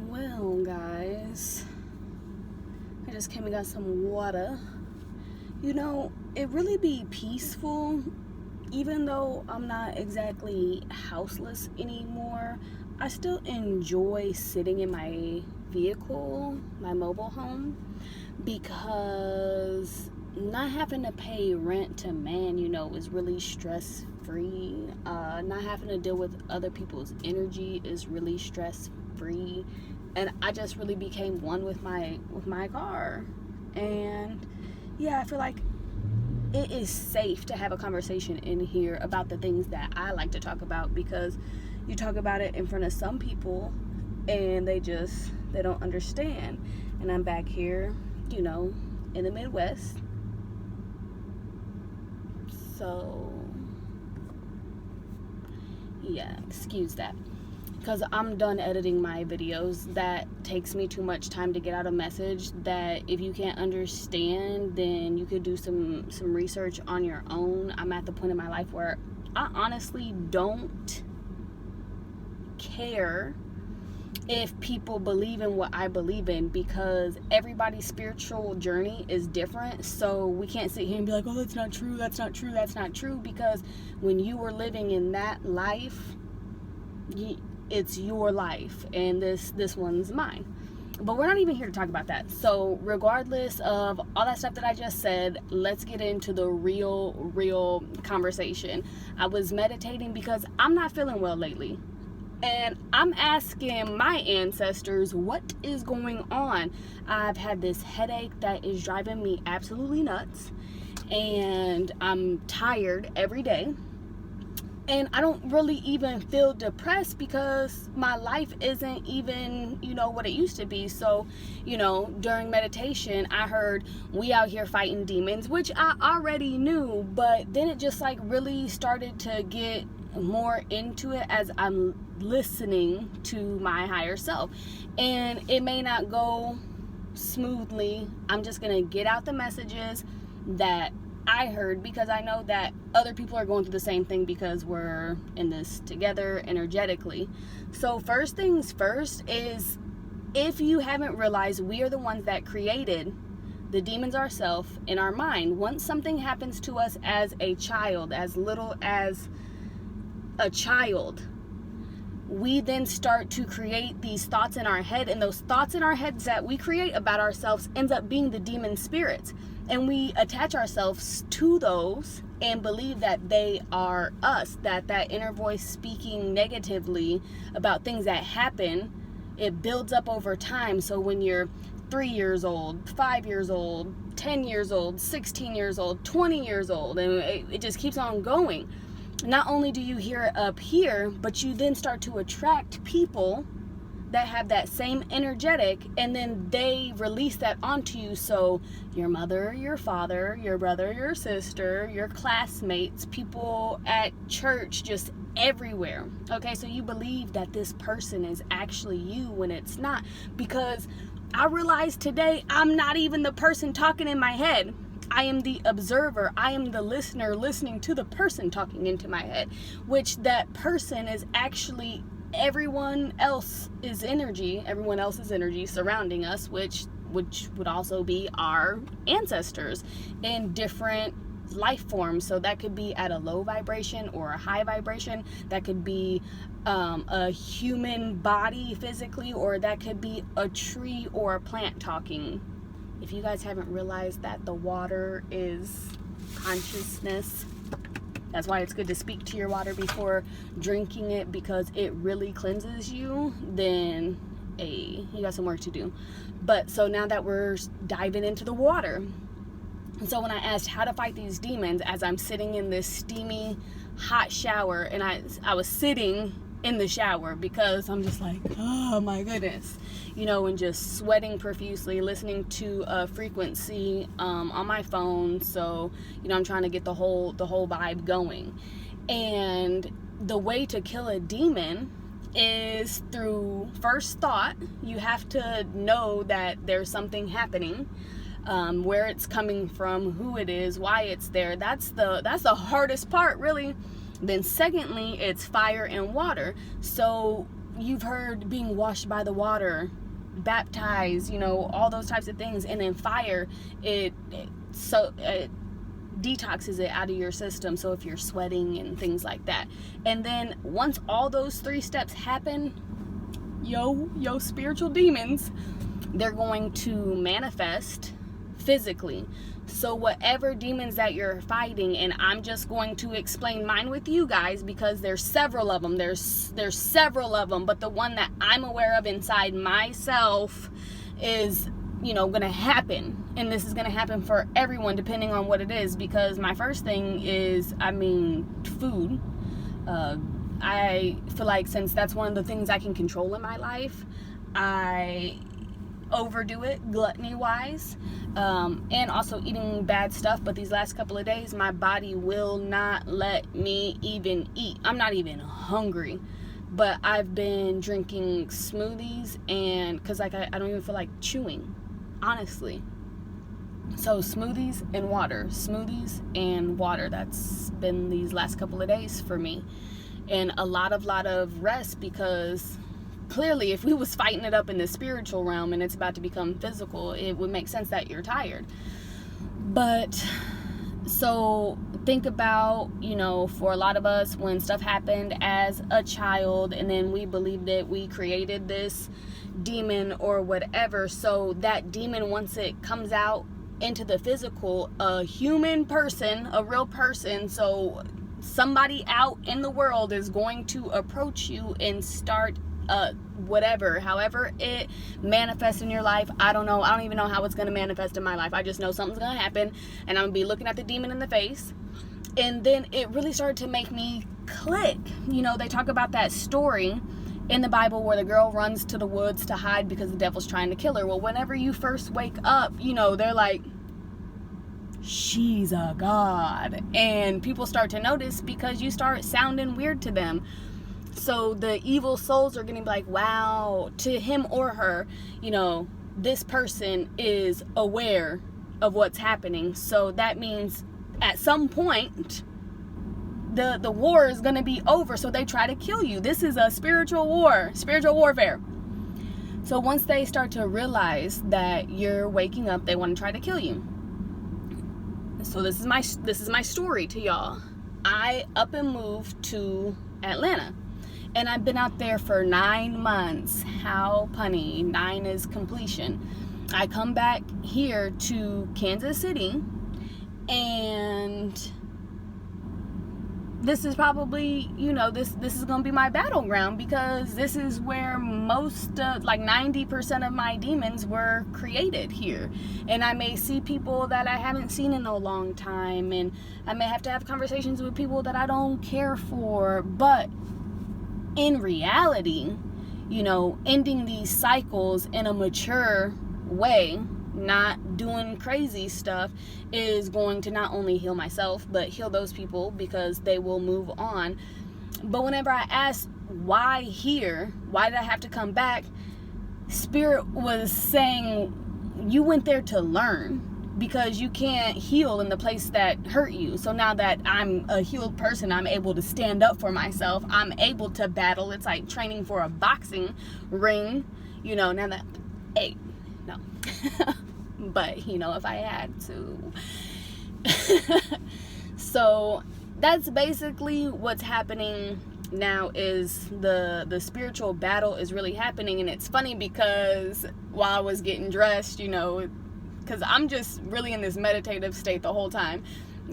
Well, guys, I just came and got some water. You know, it really be peaceful, even though I'm not exactly houseless anymore. I still enjoy sitting in my vehicle, my mobile home, because not having to pay rent to man, is really stress free. Not having to deal with other people's energy is really stress free. And I just really became one with my car. And yeah, I feel like it is safe to have a conversation in here about the things that I like to talk about, because you talk about it in front of some people and they don't understand. And I'm back here, in the Midwest. So yeah, excuse that, because I'm done editing my videos. That takes me too much time to get out a message that if you can't understand, then you could do some research on your own. I'm at the point in my life where I honestly don't care if people believe in what I believe in, because everybody's spiritual journey is different. So we can't sit here and be like, oh, that's not true, that's not true, that's not true, because when you were living in that life, it's your life, and this one's mine. But we're not even here to talk about that. So regardless of all that stuff that I just said, let's get into the real conversation. I was meditating because I'm not feeling well lately. And I'm asking my ancestors what is going on. I've had this headache that is driving me absolutely nuts. And I'm tired every day. And I don't really even feel depressed because my life isn't even, what it used to be. So, during meditation, I heard we out here fighting demons, which I already knew. But then it just really started to get more into it as I'm listening to my higher self. And it may not go smoothly. I'm just going to get out the messages that I heard, because I know that other people are going through the same thing, because we're in this together energetically. So first things first is, if you haven't realized, we are the ones that created the demons ourselves in our mind. Once something happens to us as a child, as little as a child, we then start to create these thoughts in our head, and those thoughts in our heads that we create about ourselves ends up being the demon spirits. And we attach ourselves to those and believe that they are us, that inner voice speaking negatively about things that happen, it builds up over time. So when you're 3 years old, 5 years old, 10 years old, 16 years old, 20 years old, and it just keeps on going. Not only do you hear it up here, but you then start to attract people that have that same energetic, and then they release that onto you. So your mother, your father, your brother, your sister, your classmates, people at church, just everywhere. Okay, so you believe that this person is actually you when it's not, because I realized today I'm not even the person talking in my head. I am the observer. I am the listener listening to the person talking into my head, which that person is actually everyone else's energy surrounding us, which would also be our ancestors in different life forms. So that could be at a low vibration or a high vibration. That could be a human body physically, or that could be a tree or a plant talking. If you guys haven't realized that the water is consciousness, that's why it's good to speak to your water before drinking it, because it really cleanses you. Then you got some work to do. But so now that we're diving into the water, so when I asked how to fight these demons, as I'm sitting in this steamy hot shower, and I was sitting in the shower because I'm just like, oh my goodness, and just sweating profusely, listening to a frequency on my phone. So I'm trying to get the whole vibe going. And the way to kill a demon is through first thought. You have to know that there's something happening, where it's coming from, who it is, why it's there. That's the hardest part, really. Then secondly, it's fire and water. So you've heard being washed by the water, baptized, all those types of things. And then fire, it detoxes it out of your system. So if you're sweating and things like that. And then once all those 3 steps happen, yo spiritual demons, they're going to manifest physically. So whatever demons that you're fighting, and I'm just going to explain mine with you guys because there's several of them. There's several of them, but the one that I'm aware of inside myself is, going to happen. And this is going to happen for everyone depending on what it is, because my first thing is, food. I feel like since that's one of the things I can control in my life, I overdo it gluttony wise, and also eating bad stuff. But these last couple of days, my body will not let me even eat. I'm not even hungry, but I've been drinking smoothies, and because I don't even feel like chewing, honestly. So smoothies and water, that's been these last couple of days for me. And a lot of rest, because clearly if we was fighting it up in the spiritual realm and it's about to become physical, it would make sense that you're tired. But so think about, for a lot of us, when stuff happened as a child and then we believed that we created this demon or whatever. So that demon, once it comes out into the physical, a human person, a real person, so somebody out in the world is going to approach you and start however it manifests in your life. I don't know. I don't even know how it's going to manifest in my life. I just know something's going to happen, and I'm going to be looking at the demon in the face. And then it really started to make me click. They talk about that story in the Bible where the girl runs to the woods to hide because the devil's trying to kill her. Well, whenever you first wake up, they're like, she's a god. And people start to notice because you start sounding weird to them. So the evil souls are going to be like, wow, to him or her, this person is aware of what's happening. So that means at some point, the war is going to be over. So they try to kill you. This is a spiritual warfare. So once they start to realize that you're waking up, they want to try to kill you. So this is my story to y'all. I up and moved to Atlanta. And I've been out there for 9 months. How punny. 9 is completion. I come back here to Kansas City, and this is probably, this is going to be my battleground, because this is where most, 90% of my demons were created here. And I may see people that I haven't seen in a long time, and I may have to have conversations with people that I don't care for, but in reality, ending these cycles in a mature way, not doing crazy stuff, is going to not only heal myself, but heal those people, because they will move on. But whenever I asked why here, why did I have to come back, Spirit was saying, you went there to learn, because you can't heal in the place that hurt you. So now that I'm a healed person, I'm able to stand up for myself. I'm able to battle. It's like training for a boxing ring, now that, hey, no. But, if I had to. So that's basically what's happening now, is the spiritual battle is really happening. And it's funny because while I was getting dressed, because I'm just really in this meditative state the whole time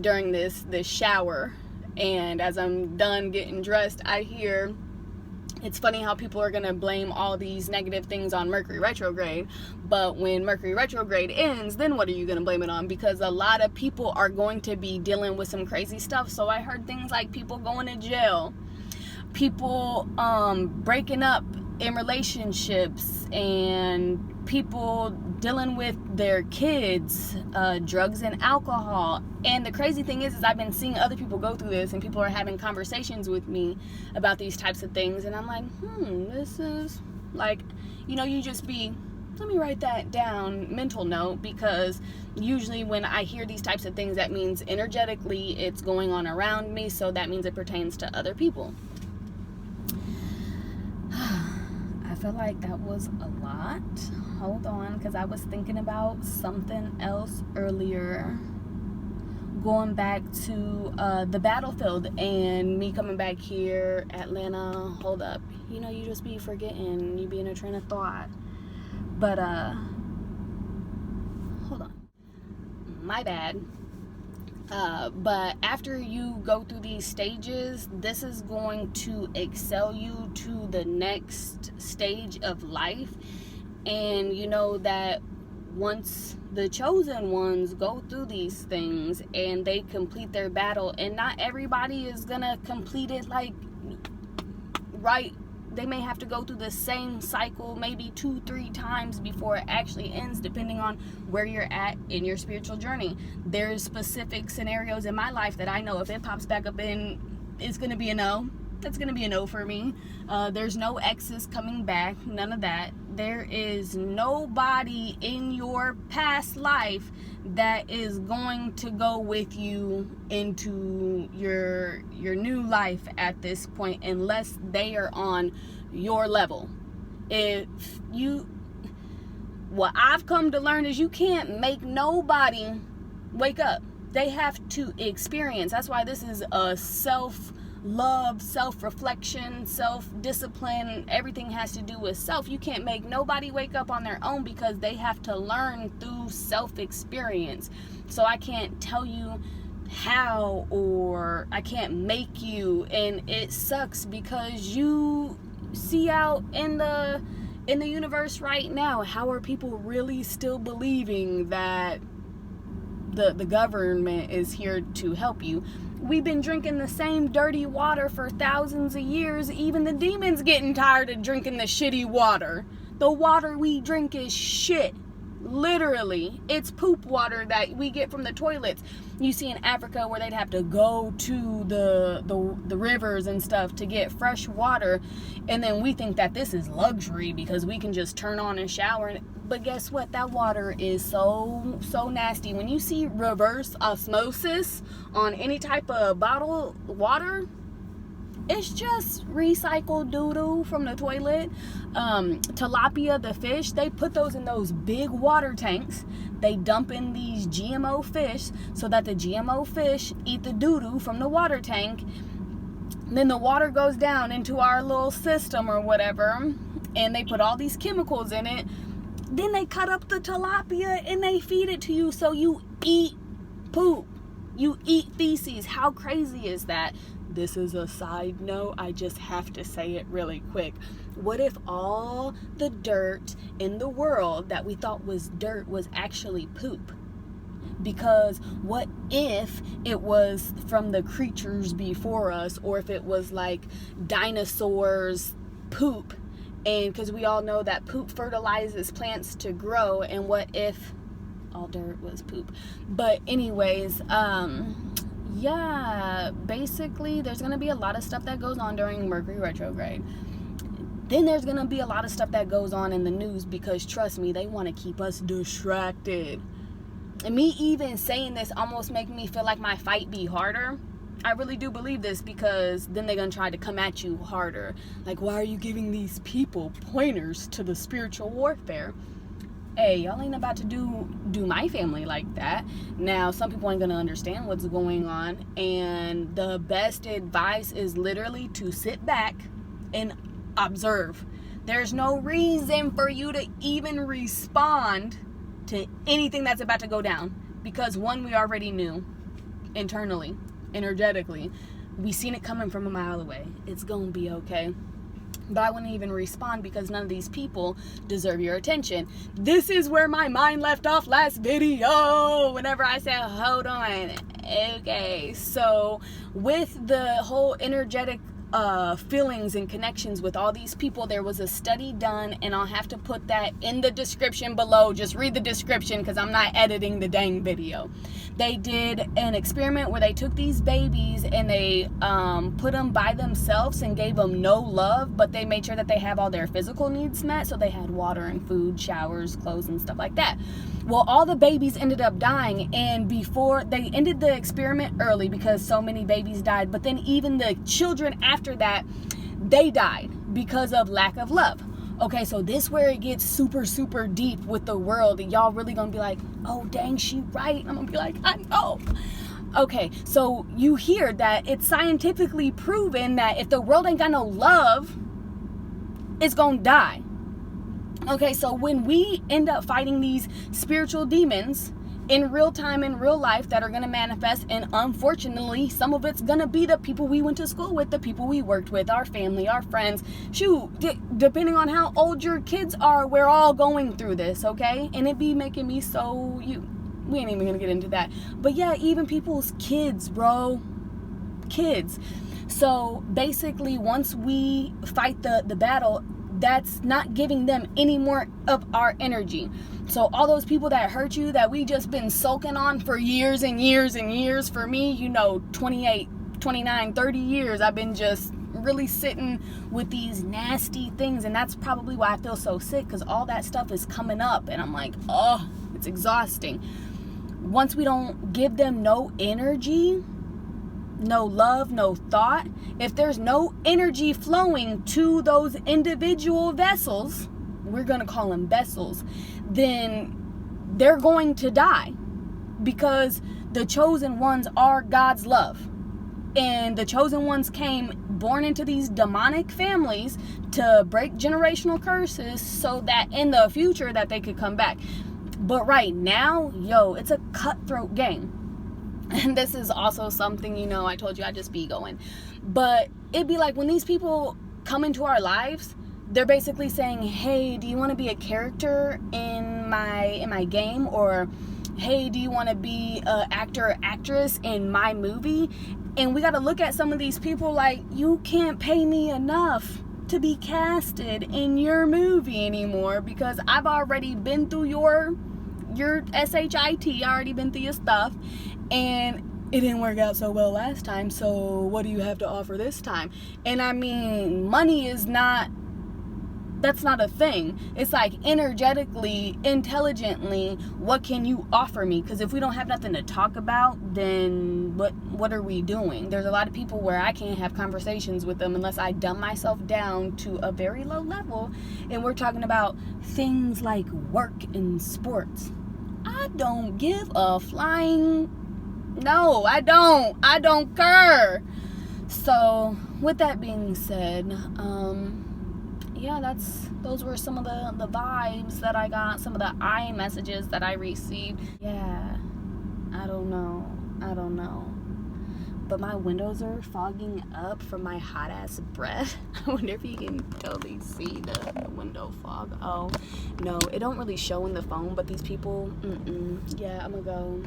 during this shower. And as I'm done getting dressed, I hear, it's funny how people are going to blame all these negative things on Mercury retrograde. But when Mercury retrograde ends, then what are you going to blame it on? Because a lot of people are going to be dealing with some crazy stuff. So I heard things like people going to jail, people breaking up in relationships, and people dealing with their kids, drugs and alcohol. And the crazy thing is I've been seeing other people go through this, and people are having conversations with me about these types of things, and I'm like, this is like, you just be, let me write that down, mental note, because usually when I hear these types of things, that means energetically it's going on around me, so that means it pertains to other people. feel like that was a lot. Hold on, because I was thinking about something else earlier. Going back to the battlefield and me coming back here, Atlanta. Hold up. You know, you just be forgetting. You be in a train of thought. But, hold on. My bad. But after you go through these stages, this is going to excel you to the next stage of life. And you know that once the chosen ones go through these things and they complete their battle, and not everybody is gonna complete it like right, they may have to go through the same cycle maybe 2-3 times before it actually ends, depending on where you're at in your spiritual journey. There's specific scenarios in my life that I know if it pops back up in, it's gonna be a no. That's gonna be a no for me. There's no exes coming back, none of that. There is nobody in your past life that is going to go with you into your new life at this point, unless they are on your level. What I've come to learn is you can't make nobody wake up. They have to experience. That's why this is a self-love, self-reflection, self-discipline. Everything has to do with self. You can't make nobody wake up on their own, because they have to learn through self-experience. So I can't tell you how, or I can't make you. And it sucks, because you see out in the universe right now, how are people really still believing that the government is here to help you? We've been drinking the same dirty water for thousands of years. Even the demons getting tired of drinking the shitty water. The water we drink is shit. Literally. It's poop water that we get from the toilets. You see in Africa where they'd have to go to the rivers and stuff to get fresh water. And then we think that this is luxury because we can just turn on and shower. But guess what? That water is so nasty. When you see reverse osmosis on any type of bottled water, it's just recycled doo-doo from the toilet. Tilapia, the fish, they put those in those big water tanks. They dump in these GMO fish so that the GMO fish eat the doo-doo from the water tank. Then the water goes down into our little system or whatever, and they put all these chemicals in it. Then they cut up the tilapia and they feed it to you, so you eat poop. You eat feces. How crazy is that? This is a side note. I just have to say it really quick. What if all the dirt in the world that we thought was dirt was actually poop? Because what if it was from the creatures before us, or if it was like dinosaurs' poop? And because we all know that poop fertilizes plants to grow, and what if all dirt was poop? But anyways, yeah, basically there's going to be a lot of stuff that goes on during Mercury retrograde. Then there's going to be a lot of stuff that goes on in the news, because trust me, they want to keep us distracted. And me even saying this almost make me feel like my fight be harder. I really do believe this, because then they're going to try to come at you harder. Like, why are you giving these people pointers to the spiritual warfare? Hey, y'all ain't about to do my family like that. Now, some people ain't going to understand what's going on. And the best advice is literally to sit back and observe. There's no reason for you to even respond to anything that's about to go down. Because one, we already knew internally. Energetically, we seen it coming from a mile away. It's gonna be okay. But I wouldn't even respond, because none of these people deserve your attention. This is where my mind left off last video, whenever I said, hold on. Okay, so with the whole energetic feelings and connections with all these people, there was a study done, and I'll have to put that in the description below. Just read the description, because I'm not editing the dang video. They did an experiment where they took these babies and they put them by themselves and gave them no love, but they made sure that they have all their physical needs met. So they had water and food, showers, clothes, and stuff like that. Well, all the babies ended up dying, and before they ended the experiment early because so many babies died, but then even the children after that, they died because of lack of love. Okay, so this where it gets super, super deep with the world. And y'all really gonna be like, oh, dang, she right. I'm gonna be like, I know. Okay, so you hear that it's scientifically proven that if the world ain't got no love, it's gonna die. Okay, so when we end up fighting these spiritual demons in real time, in real life, that are going to manifest, and unfortunately some of it's going to be the people we went to school with, the people we worked with, our family, our friends, shoot, depending on how old your kids are, we're all going through this, okay? And it be making me so, we ain't even going to get into that, but yeah, even people's kids, bro, kids. So basically, once we fight the battle, that's not giving them any more of our energy. So all those people that hurt you, that we just been sulking on for years and years and years, for me, 28, 29, 30 years, I've been just really sitting with these nasty things. And that's probably why I feel so sick, because all that stuff is coming up and I'm like, oh, it's exhausting. Once we don't give them no energy, no love, no thought, if there's no energy flowing to those individual vessels, we're going to call them vessels, then they're going to die, because the chosen ones are God's love. And the chosen ones came born into these demonic families to break generational curses so that in the future that they could come back. But right now, it's a cutthroat game. And this is also something, I told you I just be going. But it'd be like when these people come into our lives, they're basically saying, hey, do you want to be a character in my game? Or, hey, do you want to be an actor or actress in my movie? And we got to look at some of these people like, you can't pay me enough to be casted in your movie anymore, because I've already been through your SHIT, I already been through your stuff. And it didn't work out so well last time, so what do you have to offer this time? And I mean, money is that's not a thing. It's like energetically, intelligently, what can you offer me? Because if we don't have nothing to talk about, then what are we doing? There's a lot of people where I can't have conversations with them unless I dumb myself down to a very low level, and we're talking about things like work and sports. I don't give a flying... No, I don't care. So with that being said, those were some of the vibes that I got, some of the iMessages that I received. Yeah, I don't know, but my windows are fogging up from my hot ass breath. I wonder if you can totally see the window fog. Oh no, it don't really show in the phone, but these people, yeah, I'm gonna go.